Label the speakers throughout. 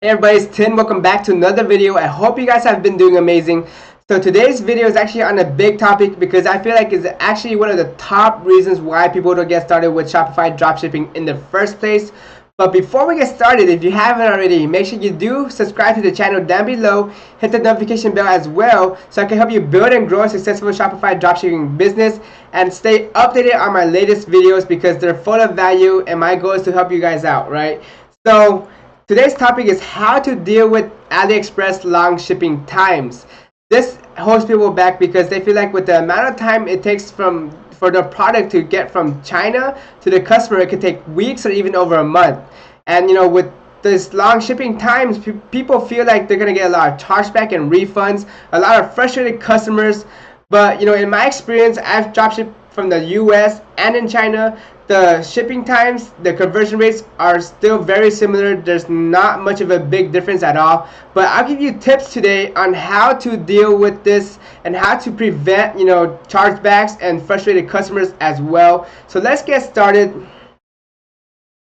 Speaker 1: Hey everybody, it's Tin. Welcome back to another video. I hope you guys have been doing amazing. So today's video is actually on a big topic because I feel like it's actually one of the top reasons why people don't get started with Shopify dropshipping in the first place. But before we get started, if you haven't already, make sure you do subscribe to the channel down below, hit the notification bell as well so I can help you build and grow a successful Shopify dropshipping business and stay updated on my latest videos because they're full of value and my goal is to help you guys out, right? So today's topic is how to deal with Aliexpress long shipping times. This holds people back because they feel like with the amount of time it takes for the product to get from China to the customer, it could take weeks or even over a month. And with this long shipping times, people feel like they're gonna get a lot of chargeback and refunds, a lot of frustrated customers. But in my experience, I've dropshipped from the US and in China. The shipping times, the conversion rates are still very similar. There's not much of a big difference at all. But I'll give you tips today on how to deal with this and how to prevent, chargebacks and frustrated customers as well. So let's get started.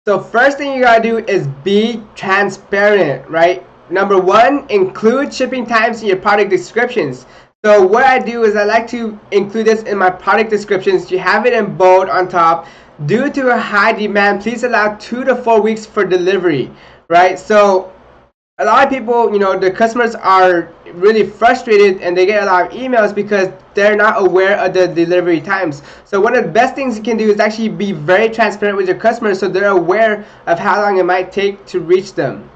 Speaker 1: So first thing you gotta do is be transparent, right? Number one, include shipping times in your product descriptions. So what I do is I like to include this in my product descriptions. You have it in bold on top. Due to a high demand, please allow 2 to 4 weeks for delivery, right? So a lot of people, the customers are really frustrated and they get a lot of emails because they're not aware of the delivery times. So one of the best things you can do is actually be very transparent with your customers so they're aware of how long it might take to reach them.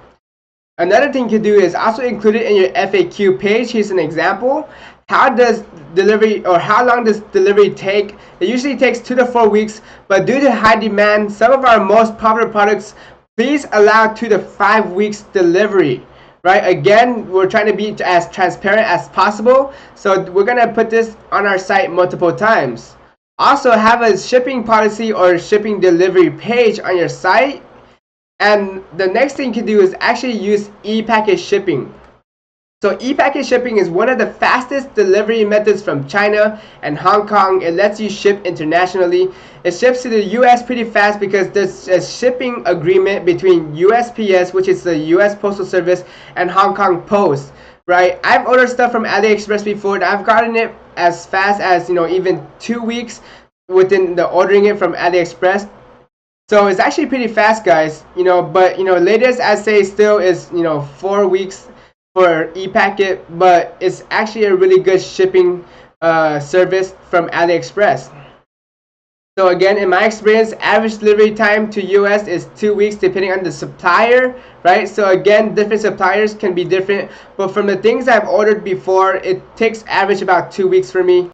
Speaker 1: Another thing you can do is also include it in your FAQ page. Here's an example. How long does delivery take? It usually takes 2 to 4 weeks, but due to high demand, some of our most popular products, please allow 2 to 5 weeks delivery, right? Again, we're trying to be as transparent as possible, so we're gonna put this on our site multiple times. Also, have a shipping policy or shipping delivery page on your site. And the next thing you can do is actually use ePacket shipping. So ePacket shipping is one of the fastest delivery methods from China and Hong Kong. It lets you ship internationally. It ships to the US pretty fast because there's a shipping agreement between USPS, which is the US Postal Service, and Hong Kong Post, right? I've ordered stuff from Aliexpress before and I've gotten it as fast as, even 2 weeks within the ordering it from Aliexpress. So it's actually pretty fast, guys, but latest I'd say still is 4 weeks for ePacket, but it's actually a really good shipping service from Aliexpress. So again, in my experience, average delivery time to US is 2 weeks depending on the supplier, right? So again, different suppliers can be different, but from the things I've ordered before, it takes average about 2 weeks for me.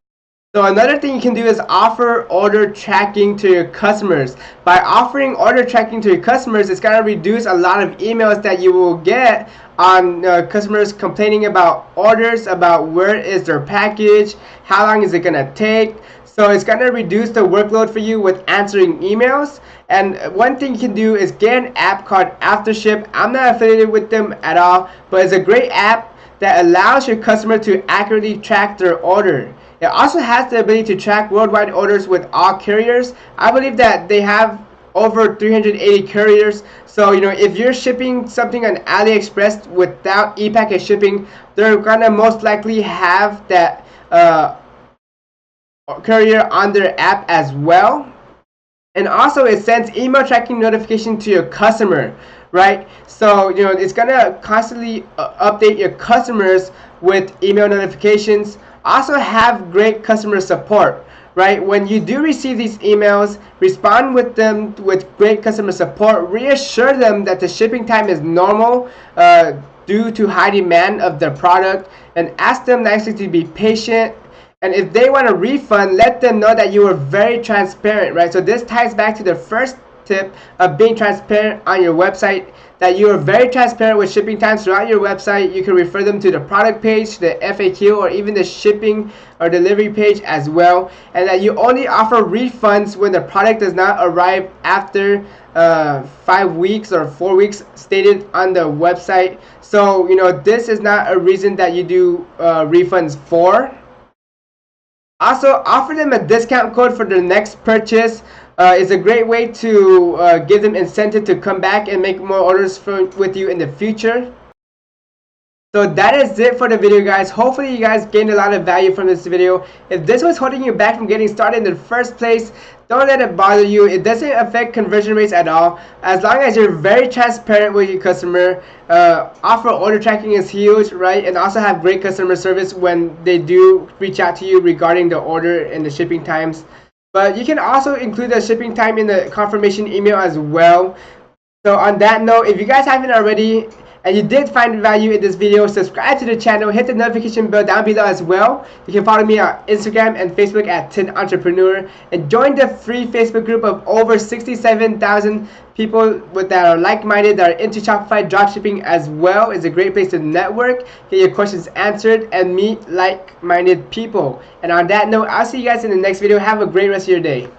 Speaker 1: So another thing you can do is offer order tracking to your customers. By offering order tracking to your customers, it's going to reduce a lot of emails that you will get on customers complaining about orders, about where is their package, how long is it going to take. So it's going to reduce the workload for you with answering emails. And one thing you can do is get an app called Aftership. I'm not affiliated with them at all, but it's a great app that allows your customer to accurately track their order. It also has the ability to track worldwide orders with all carriers. I believe that they have over 380 carriers. So, if you're shipping something on Aliexpress without ePacket shipping, they're gonna most likely have that carrier on their app as well. And also it sends email tracking notification to your customer, right? So, it's gonna constantly update your customers with email notifications. Also have great customer support, right? When you do receive these emails, respond with them with great customer support. Reassure them that the shipping time is normal due to high demand of their product, and ask them nicely to be patient. And if they want a refund, let them know that you were very transparent, right? So this ties back to the first tip of being transparent on your website, that you are very transparent with shipping times throughout your website. You can refer them to the product page, the FAQ, or even the shipping or delivery page as well. And that you only offer refunds when the product does not arrive after 5 weeks or 4 weeks stated on the website. So, this is not a reason that you do refunds for. Also, offer them a discount code for their next purchase. It's a great way to give them incentive to come back and make more orders with you in the future. So that is it for the video, guys. Hopefully you guys gained a lot of value from this video. If this was holding you back from getting started in the first place, don't let it bother you. It doesn't affect conversion rates at all. As long as you're very transparent with your customer, offer order tracking is huge, right? And also have great customer service when they do reach out to you regarding the order and the shipping times. But you can also include the shipping time in the confirmation email as well. So on that note, if you guys haven't already, and you did find value in this video, subscribe to the channel, hit the notification bell down below as well. You can follow me on Instagram and Facebook at Tin Entrepreneur, and join the free Facebook group of over 67,000 people that are like-minded, that are into Shopify dropshipping as well. It's a great place to network, get your questions answered, and meet like-minded people. And on that note, I'll see you guys in the next video. Have a great rest of your day.